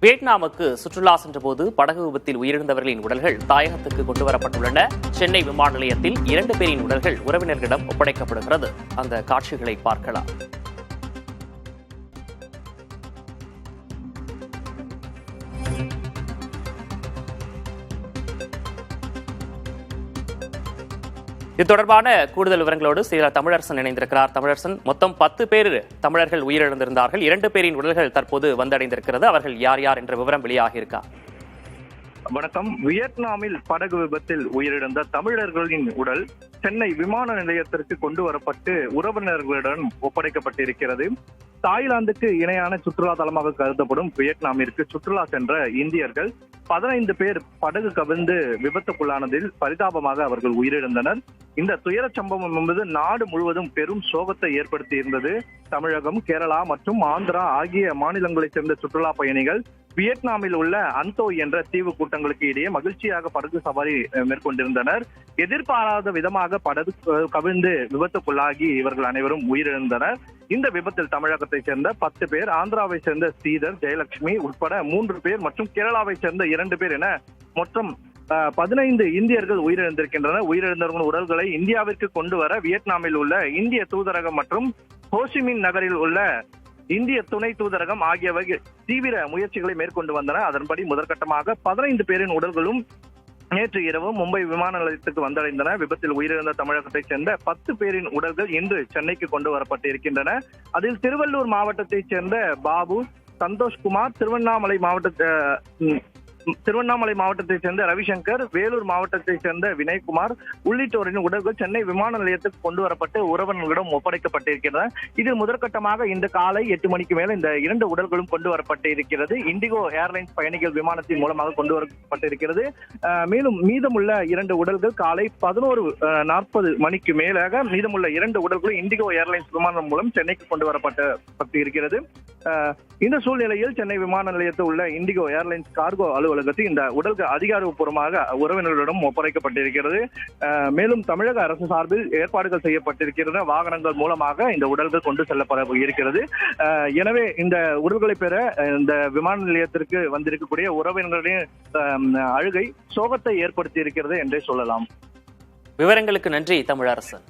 வியட்நாமுக்கு சுற்றுலா சென்றபோது படகு விபத்தில் உயிரிழந்தவர்களின் உடல்கள் தாயகத்துக்கு கொண்டுவரப்பட்டுள்ளன. சென்னை விமான நிலையத்தில் 2 பேரின் உடல்கள் உறவினர்களிடம் ஒப்படைக்கப்படுகிறது. அந்த காட்சிகளை பார்க்கலாம். இது தொடர்பான கூடுதல் விவரங்களோடு செய்தியாளர் தமிழரசன் இணைந்திருக்கிறார். தமிழரசன், மொத்தம் 10 பேர் தமிழர்கள் உயிரிழந்திருந்தார்கள். 2 பேரின் உடல்கள் தற்போது வந்தடைந்திருக்கிறது. அவர்கள் யார் யார் என்ற விவரம் வெளியாகியிருக்கா? வணக்கம். வியட்நாமில் படகு விபத்தில் உயிரிழந்த தமிழர்களின் உடல் சென்னை விமான நிலையத்திற்கு கொண்டு வரப்பட்டு உறவினர்களிடம் ஒப்படைக்கப்பட்டிருக்கிறது. தாய்லாந்துக்கு இணையான சுற்றுலா தலமாக கருதப்படும் வியட்நாமிற்கு சுற்றுலா சென்ற இந்தியர்கள் 15 பேர் படகு கவிழ்ந்து விபத்துக்குள்ளானதில் பரிதாபமாக அவர்கள் உயிரிழந்தனர். இந்த துயர சம்பவம் என்பது நாடு முழுவதும் பெரும் சோகத்தை ஏற்படுத்தி இருந்தது. தமிழகம், கேரளா மற்றும் ஆந்திரா ஆகிய மாநிலங்களைச் சேர்ந்த சுற்றுலா பயணிகள் வியட்நாமில் உள்ள அந்தோ என்ற தீவு கூட்டங்களுக்கு இடையே மகிழ்ச்சியாக படகு சவாரி மேற்கொண்டிருந்தனர். எதிர்பாராத விதமாக படகு கவிழ்ந்து விபத்துக்குள்ளாகி இவர்கள் அனைவரும் உயிரிழந்தனர். இந்த விபத்தில் தமிழகத்தை சேர்ந்த 10 பேர், ஆந்திராவை சேர்ந்த ஸ்ரீதர், ஜெயலட்சுமி உட்பட 3 பேர் மற்றும் கேரளாவை சேர்ந்த 2 பேர் என மொத்தம் 15 இந்தியர்கள் உயிரிழந்திருக்கின்றனர். உயிரிழந்தவர்கள் உடல்களை இந்தியாவிற்கு கொண்டு வர வியட்நாமில் உள்ள இந்திய தூதரகம் மற்றும் ஹோசிமின் நகரில் உள்ள இந்திய துணை தூதரகம் ஆகியவை தீவிர முயற்சிகளை மேற்கொண்டு வந்தன. அதன்படி முதற்கட்டமாக 15 பேரின் உடல்களும் நேற்று இரவு மும்பை விமான நிலையத்துக்கு வந்தடைந்தன. விபத்தில் உயிரிழந்த தமிழகத்தைச் சேர்ந்த 10 பேரின் உடல்கள் இன்று சென்னைக்கு கொண்டு வரப்பட்டு இருக்கின்றன. அதில் திருவள்ளூர் மாவட்டத்தைச் சேர்ந்த பாபு, சந்தோஷ்குமார், திருவண்ணாமலை மாவட்டத்தைச் சேர்ந்த ரவிசங்கர், வேலூர் மாவட்டத்தைச் சேர்ந்த வினய்குமார் உள்ளிட்டோரின் உடல்கள் சென்னை விமான நிலையத்துக்கு கொண்டு வரப்பட்டு உறவினர்களிடம் ஒப்படைக்கப்பட்டிருக்கிறது. இதில் முதற்கட்டமாக இந்த காலை 8 மணிக்கு மேல இந்த 2 உடல்களும் கொண்டு வரப்பட்டு இருக்கிறது. இண்டிகோ ஏர்லைன்ஸ் பயணிகள் விமானத்தின் மூலமாக கொண்டு வரப்பட்டிருக்கிறது. மேலும் மீதமுள்ள 2 உடல்கள் காலை 11:40 மணிக்கு மேலாக மீதமுள்ள 2 உடல்களும் இண்டிகோ ஏர்லைன்ஸ் விமானம் மூலம் சென்னைக்கு கொண்டு வரப்பட்டு இருக்கிறது. இந்த சூழ்நிலையில் சென்னை விமான நிலையத்தில் உள்ள இண்டிகோ ஏர்லைன்ஸ் கார்கோ அலுவலகத்தில் இந்த உடல்கள் அதிகாரப்பூர்வமாக உறவினர்களிடம் ஒப்படைக்கப்பட்டிருக்கிறது. மேலும் தமிழக அரசு சார்பில் ஏற்பாடுகள் செய்யப்பட்டிருக்கிற வாகனங்கள் மூலமாக இந்த உடல்கள் கொண்டு செல்லப்பட இருக்கிறது. எனவே இந்த உடல்களை பெற இந்த விமான நிலையத்திற்கு வந்திருக்கக்கூடிய உறவினர்களின் அழுகை சோகத்தை ஏற்படுத்தி இருக்கிறது என்றே சொல்லலாம். விவரங்களுக்கு நன்றி தமிழரசன்.